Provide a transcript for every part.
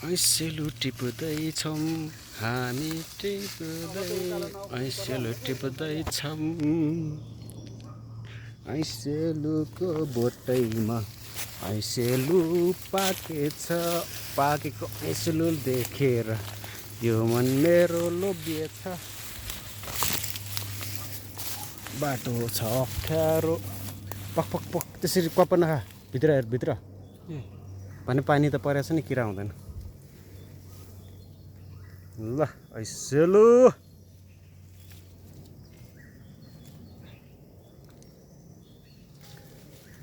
ऐसेलु टिप्दैछौँ हामी ऐसेलु टिप्दैछौँ ऐसेलुको बोटैमा ऐसेलु पाकेको ऐसेलु देखेर यो मन मेरो लोभिएछ बाटो छ अप्ठ्यारो पक पक पक त्यसरी कप नखा भित्र भने पानी त परेछ नि किरा हुँदैन ल ऐसेलु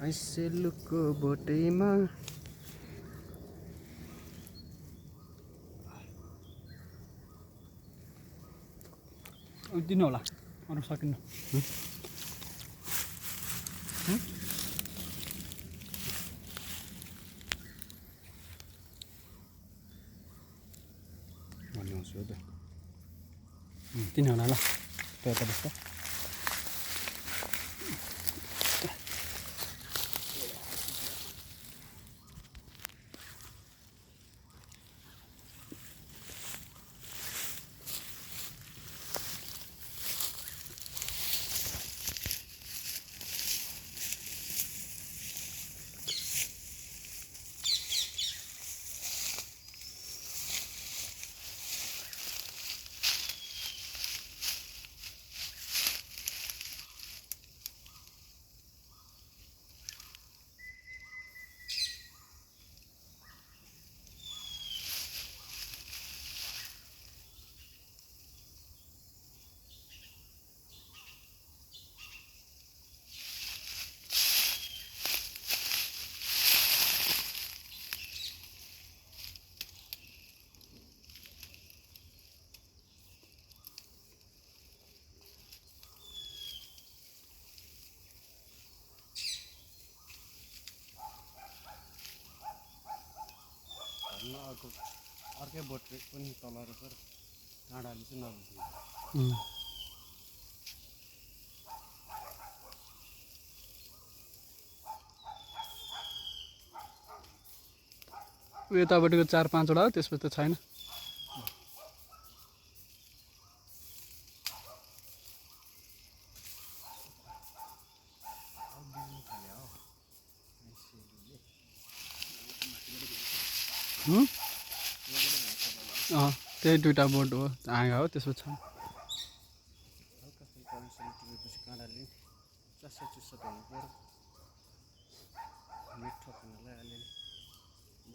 ऐसेलुको बोटैमा दिनु होला अरू सकिन्न दिनु होला ल त्यता बस्छ अर्कै बोट पनि तल रहेछ काँडाले चाहिँ नबुझ्नु यतापट्टिको 4-5 वटा हो त्यसपछि त छैन त्यही दुईटा बोट हो हाँगा हो त्यसपछि छैन हल्का फुल्का ऐसेलु टिपेपछि काँडाले चुस्सा धुनु पर्यो मिठो खानालाई अलिअलि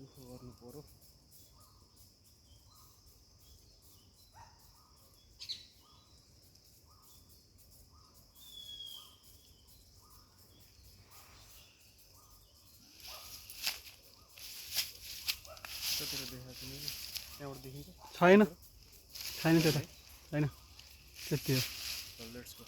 दुःख गर्नु पर्यो कतिर देखाएको छैन त्यहाँबाट देखिन्छ छैन त्यता छैन त्यति हो लेट्स गो